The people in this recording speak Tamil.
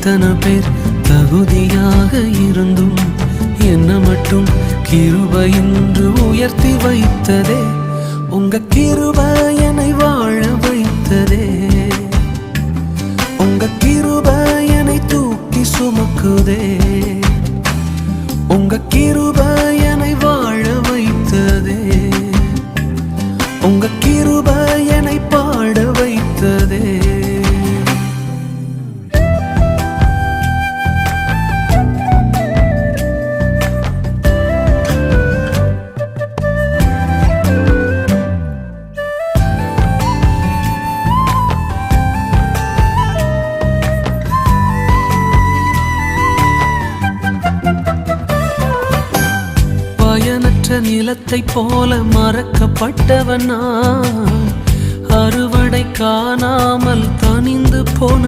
எத்தனை பேர் தகுதியாக இருந்தும் என்ன மட்டும் கிருபை என்று உயர்த்தி வைத்ததே. உங்க கிருபை என்னை வாழ வைத்ததே. உங்க கிருபை என்னை தூக்கி சுமக்குதே. உங்க கிருபை என்னை வாழ வைத்ததே. உங்க கிருபை என்னை பாட வைத்ததே. பயனற்ற நிலத்தை போல மறக்கப்பட்டவன் நான், அறுவடை காணாமல் தனிந்து போன